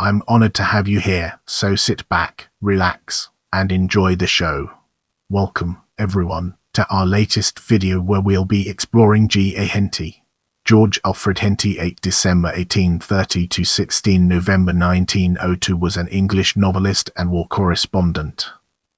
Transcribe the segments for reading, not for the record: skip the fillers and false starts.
I'm honored to have you here, so sit back, relax, and enjoy the show. Welcome, everyone, to our latest video where we'll be exploring G.A. Henty. George Alfred Henty, 8 December 1830 to 16 November 1902, was an English novelist and war correspondent.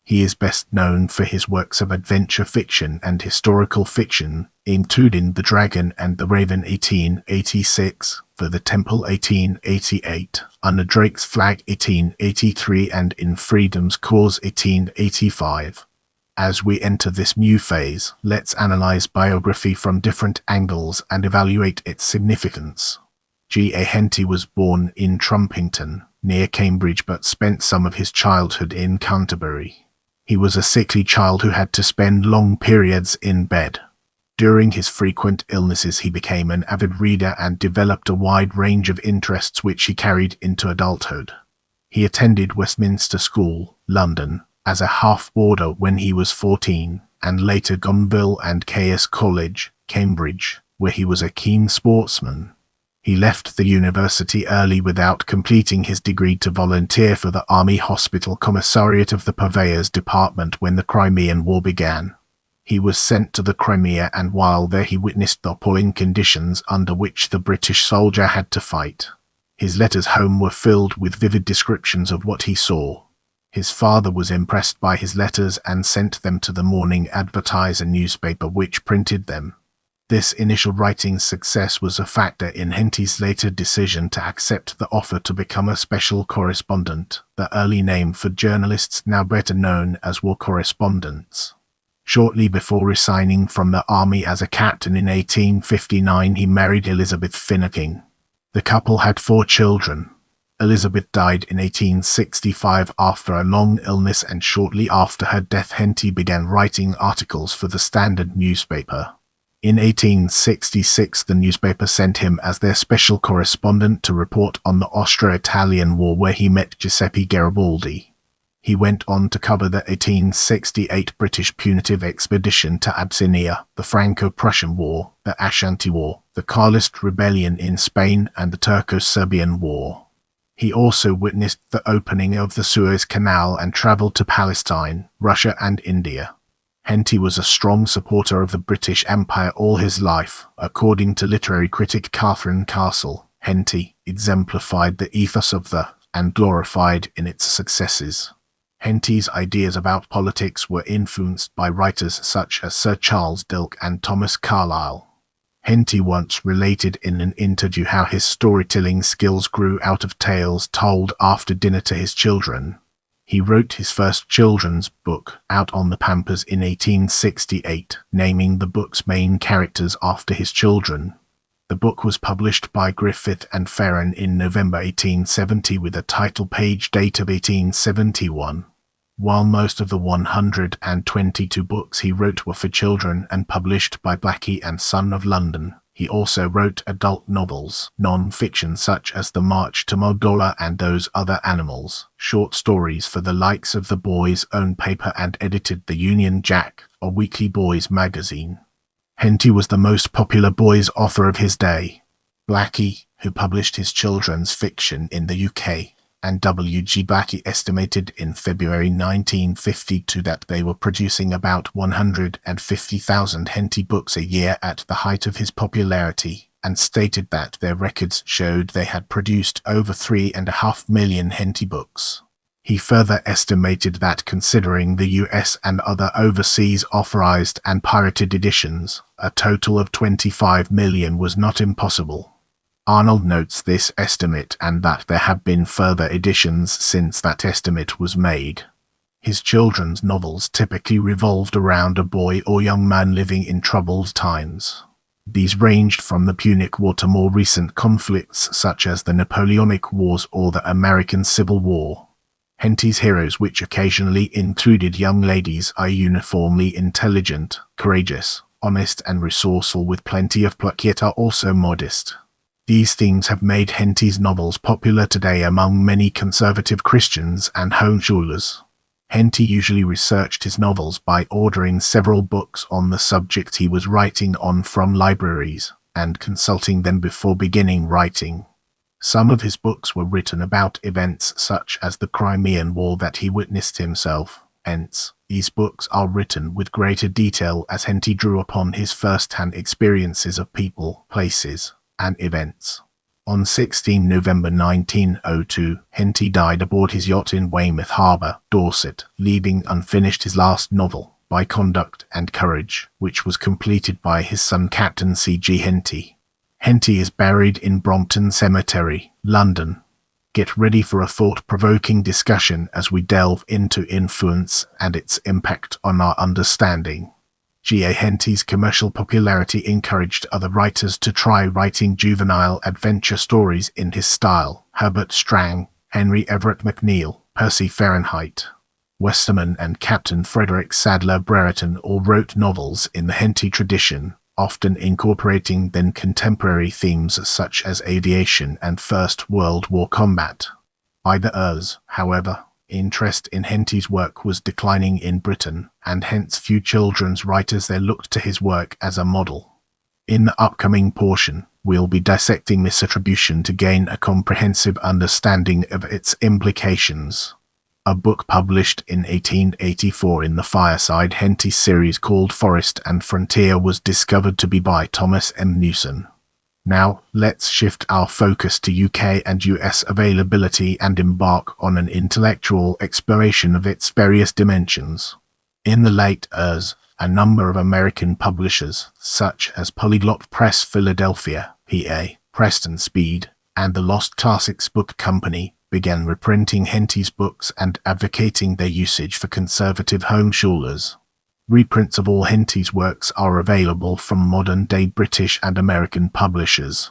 He is best known for his works of adventure fiction and historical fiction, including The Dragon and the Raven 1886, For the Temple 1888, Under Drake's Flag 1883, and In Freedom's Cause 1885. As we enter this new phase, let's analyze biography from different angles and evaluate its significance. G.A. Henty was born in Trumpington, near Cambridge, but spent some of his childhood in Canterbury. He was a sickly child who had to spend long periods in bed. During his frequent illnesses, he became an avid reader and developed a wide range of interests which he carried into adulthood. He attended Westminster School, London, as a half-boarder when he was 14, and later Gonville and Caius College, Cambridge, where he was a keen sportsman. He left the university early without completing his degree to volunteer for the Army Hospital Commissariat of the Purveyors Department when the Crimean War began. He was sent to the Crimea, and while there he witnessed the appalling conditions under which the British soldier had to fight. His letters home were filled with vivid descriptions of what he saw. His father was impressed by his letters and sent them to the Morning Advertiser newspaper, which printed them. This initial writing success was a factor in Henty's later decision to accept the offer to become a special correspondent, the early name for journalists now better known as war correspondents. Shortly before resigning from the army as a captain in 1859, he married Elizabeth Finneking. The couple had 4 children. Elizabeth died in 1865 after a long illness, and shortly after her death Henty began writing articles for the Standard newspaper. In 1866, the newspaper sent him as their special correspondent to report on the Austro-Italian War, where he met Giuseppe Garibaldi. He went on to cover the 1868 British punitive expedition to Abyssinia, the Franco-Prussian War, the Ashanti War, the Carlist Rebellion in Spain, and the Turco-Serbian War. He also witnessed the opening of the Suez Canal and travelled to Palestine, Russia, and India. Henty was a strong supporter of the British Empire all his life. According to literary critic Catherine Castle, Henty exemplified the ethos of the and glorified in its successes. Henty's ideas about politics were influenced by writers such as Sir Charles Dilke and Thomas Carlyle. Henty once related in an interview how his storytelling skills grew out of tales told after dinner to his children. He wrote his first children's book, Out on the Pampas, in 1868, naming the book's main characters after his children. The book was published by Griffith and Ferren in November 1870 with a title page date of 1871. While most of the 122 books he wrote were for children and published by Blackie and Son of London, he also wrote adult novels, non-fiction such as The March to Mulgola and Those Other Animals, short stories for the likes of the Boys' Own paper, and edited the Union Jack, a weekly boys' magazine. Henty was the most popular boys' author of his day. Blackie, who published his children's fiction in the UK, and W.G. Blackie estimated in February 1952 that they were producing about 150,000 Henty books a year at the height of his popularity, and stated that their records showed they had produced over 3.5 million Henty books. He further estimated that, considering the US and other overseas authorized and pirated editions, a total of 25 million was not impossible. Arnold notes this estimate and that there have been further editions since that estimate was made. His children's novels typically revolved around a boy or young man living in troubled times. These ranged from the Punic War to more recent conflicts such as the Napoleonic Wars or the American Civil War. Henty's heroes, which occasionally included young ladies, are uniformly intelligent, courageous, honest, and resourceful, with plenty of pluck, yet are also modest. These themes have made Henty's novels popular today among many conservative Christians and homeschoolers. Henty usually researched his novels by ordering several books on the subject he was writing on from libraries, and consulting them before beginning writing. Some of his books were written about events such as the Crimean War that he witnessed himself. Hence, these books are written with greater detail as Henty drew upon his first-hand experiences of people, places, and events. On 16 November 1902, Henty died aboard his yacht in Weymouth Harbour, Dorset, leaving unfinished his last novel, By Conduct and Courage, which was completed by his son Captain C.G. Henty. Henty is buried in Brompton Cemetery, London. Get ready for a thought-provoking discussion as we delve into influence and its impact on our understanding. G.A. Henty's commercial popularity encouraged other writers to try writing juvenile adventure stories in his style. Herbert Strang, Henry Everett McNeill, Percy Fahrenheit, Westerman and Captain Frederick Sadler Brereton all wrote novels in the Henty tradition, often incorporating then contemporary themes such as aviation and First World War combat. By the years, however, interest in Henty's work was declining in Britain, and hence few children's writers there looked to his work as a model. In the upcoming portion, we'll be dissecting this attribution to gain a comprehensive understanding of its implications. A book published in 1884 in the Fireside Henty series called Forest and Frontier was discovered to be by Thomas M. Newson. Now, let's shift our focus to UK and US availability and embark on an intellectual exploration of its various dimensions. In the late years, a number of American publishers, such as Polyglot Press Philadelphia, PA, Preston Speed, and the Lost Classics Book Company, began reprinting Henty's books and advocating their usage for conservative homeschoolers. Reprints of all Henty's works are available from modern-day British and American publishers.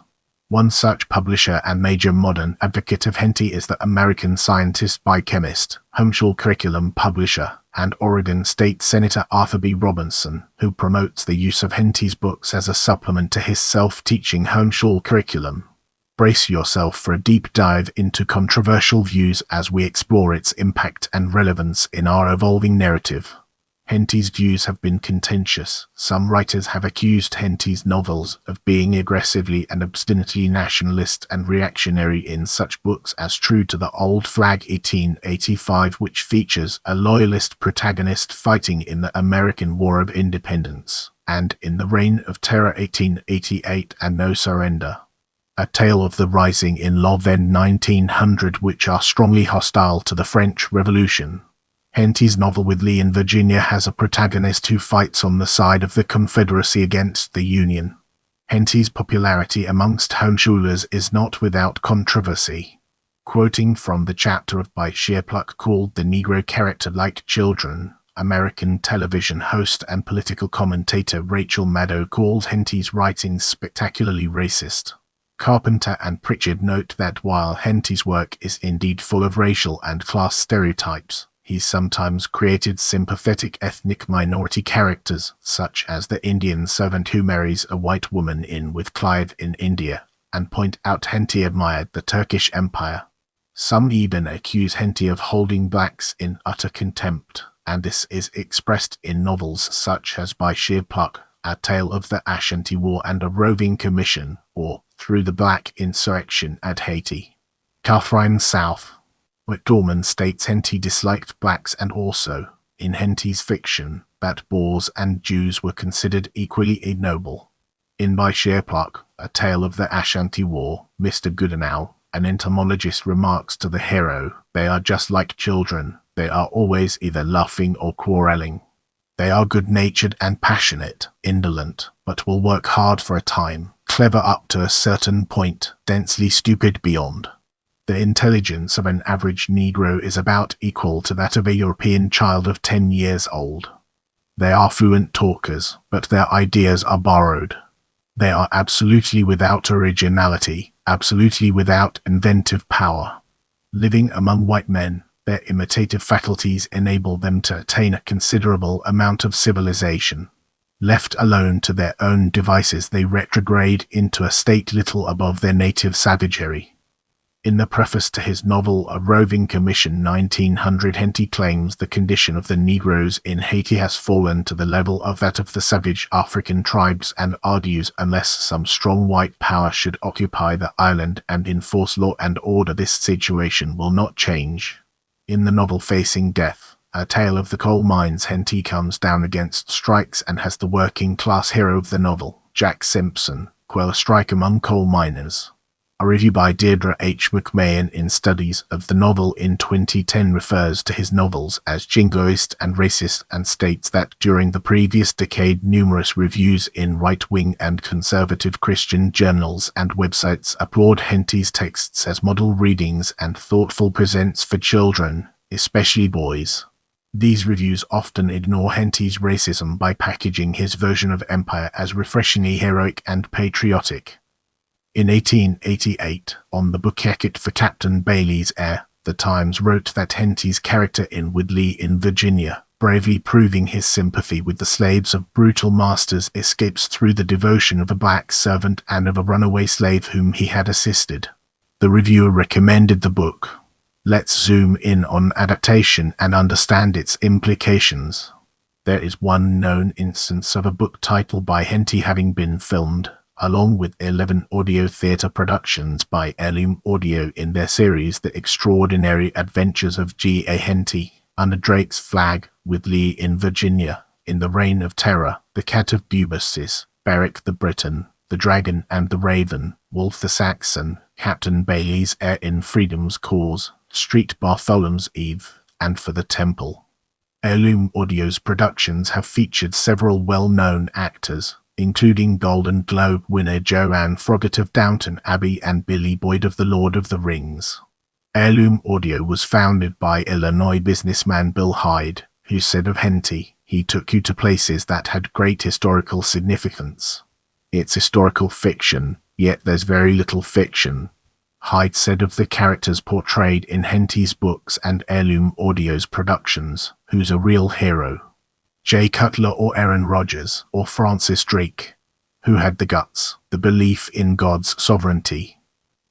One such publisher and major modern advocate of Henty is the American Scientist Biochemist, homeschool curriculum publisher, and Oregon State Senator Arthur B. Robinson, who promotes the use of Henty's books as a supplement to his self-teaching homeschool curriculum. Brace yourself for a deep dive into controversial views as we explore its impact and relevance in our evolving narrative. Henty's views have been contentious. Some writers have accused Henty's novels of being aggressively and obstinately nationalist and reactionary in such books as True to the Old Flag 1885, which features a loyalist protagonist fighting in the American War of Independence, and In the Reign of Terror 1888 and No Surrender, A Tale of the Rising in Louvain 1900, which are strongly hostile to the French Revolution. Henty's novel With Lee in Virginia has a protagonist who fights on the side of the Confederacy against the Union. Henty's popularity amongst homeschoolers is not without controversy. Quoting from the chapter of By Sheer Pluck called The Negro Character Like Children, American television host and political commentator Rachel Maddow calls Henty's writings spectacularly racist. Carpenter and Pritchard note that while Henty's work is indeed full of racial and class stereotypes, he sometimes created sympathetic ethnic minority characters, such as the Indian servant who marries a white woman in With Clive in India, and point out Henty admired the Turkish Empire. Some even accuse Henty of holding blacks in utter contempt, and this is expressed in novels such as By Sheer Pluck, A Tale of the Ashanti War and A Roving Commission, or Through the Black Insurrection at Haiti. Catherine South McDormand states Henty disliked blacks and also, in Henty's fiction, that Boers and Jews were considered equally ignoble. In By Sheer Pluck, A Tale of the Ashanti War, Mr. Goodenow, an entomologist, remarks to the hero, "They are just like children. They are always either laughing or quarrelling. They are good-natured and passionate, indolent, but will work hard for a time, clever up to a certain point, densely stupid beyond." The intelligence of an average Negro is about equal to that of a European child of 10 years old. They are fluent talkers, but their ideas are borrowed. They are absolutely without originality, absolutely without inventive power. Living among white men, their imitative faculties enable them to attain a considerable amount of civilization. Left alone to their own devices, they retrograde into a state little above their native savagery. In the preface to his novel A Roving Commission 1900, Henty claims the condition of the Negroes in Haiti has fallen to the level of that of the savage African tribes, and argues unless some strong white power should occupy the island and enforce law and order, this situation will not change. In the novel Facing Death, A Tale of the Coal Mines, Henty comes down against strikes and has the working class hero of the novel, Jack Simpson, quell a strike among coal miners. A review by Deirdre H. McMahon in Studies of the Novel in 2010 refers to his novels as jingoist and racist, and states that during the previous decade numerous reviews in right-wing and conservative Christian journals and websites applaud Henty's texts as model readings and thoughtful presents for children, especially boys. These reviews often ignore Henty's racism by packaging his version of empire as refreshingly heroic and patriotic. In 1888, on the bookjacket for Captain Bailey's heir, the Times wrote that Henty's character in Woodley in Virginia, bravely proving his sympathy with the slaves of brutal masters, escapes through the devotion of a black servant and of a runaway slave whom he had assisted. The reviewer recommended the book. Let's zoom in on adaptation and understand its implications. There is one known instance of a book title by Henty having been filmed, along with 11 audio theatre productions by Heirloom Audio in their series The Extraordinary Adventures of G.A. Henty, Under Drake's Flag, Woodley in Virginia, In the Reign of Terror, The Cat of Bubastis, Beric the Briton, The Dragon and the Raven, Wolf the Saxon, Captain Bailey's Heir in Freedom's Cause, Street Bartholomew's Eve, and For the Temple. Heirloom Audio's productions have featured several well-known actors, including Golden Globe winner Joanne Froggatt of Downton Abbey and Billy Boyd of The Lord of the Rings. Heirloom Audio was founded by Illinois businessman Bill Hyde, who said of Henty, "He took you to places that had great historical significance. It's historical fiction, yet there's very little fiction." Hyde said of the characters portrayed in Henty's books and Heirloom Audio's productions, "Who's a real hero? Jay Cutler or Aaron Rodgers or Francis Drake? Who had the guts, the belief in God's sovereignty?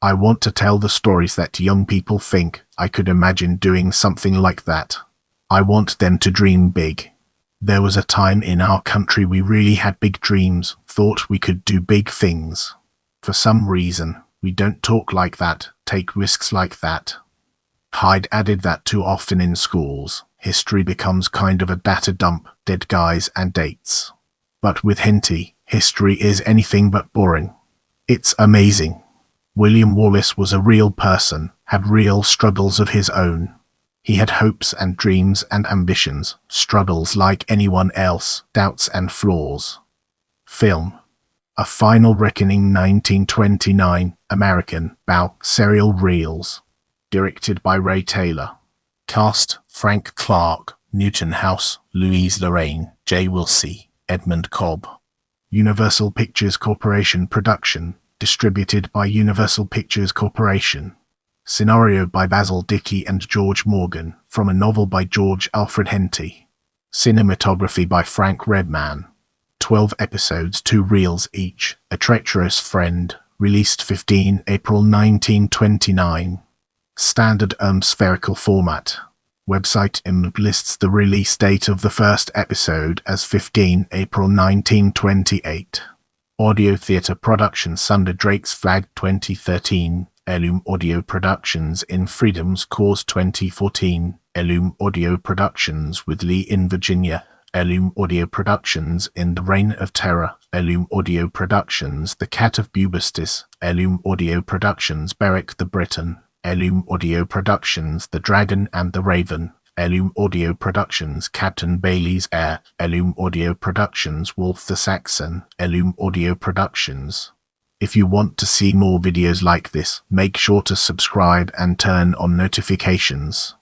I want to tell the stories that young people think I could imagine doing something like that. I want them to dream big. There was a time in our country we really had big dreams, thought we could do big things. For some reason, we don't talk like that, take risks like that." Hyde added that too often in schools, history becomes kind of a data dump, dead guys and dates. But with Henty, history is anything but boring. It's amazing. William Wallace was a real person, had real struggles of his own. He had hopes and dreams and ambitions, struggles like anyone else, doubts and flaws. Film. A Final Reckoning 1929, American, Bow, serial reels. Directed by Ray Taylor. Cast: Frank Clark, Newton House, Louise Lorraine, Jay Wilsey, Edmund Cobb. Universal Pictures Corporation production, distributed by Universal Pictures Corporation. Scenario by Basil Dickey and George Morgan, from a novel by George Alfred Henty. Cinematography by Frank Redman. 12 episodes, 2 reels each. A Treacherous Friend, released 15 April 1929. Standard spherical format. Website IMDb lists the release date of the first episode as 15 April 1928. Audio Theatre Productions Under Drake's Flag 2013. Heirloom Audio Productions in Freedom's Cause 2014. Heirloom Audio Productions Woodley in Virginia. Heirloom Audio Productions In the Reign of Terror. Heirloom Audio Productions The Cat of Bubastis. Heirloom Audio Productions Beric the Briton. Heirloom Audio Productions The Dragon and the Raven. Heirloom Audio Productions Captain Bailey's Heir. Heirloom Audio Productions Wolf the Saxon. Heirloom Audio Productions. If you want to see more videos like this, make sure to subscribe and turn on notifications.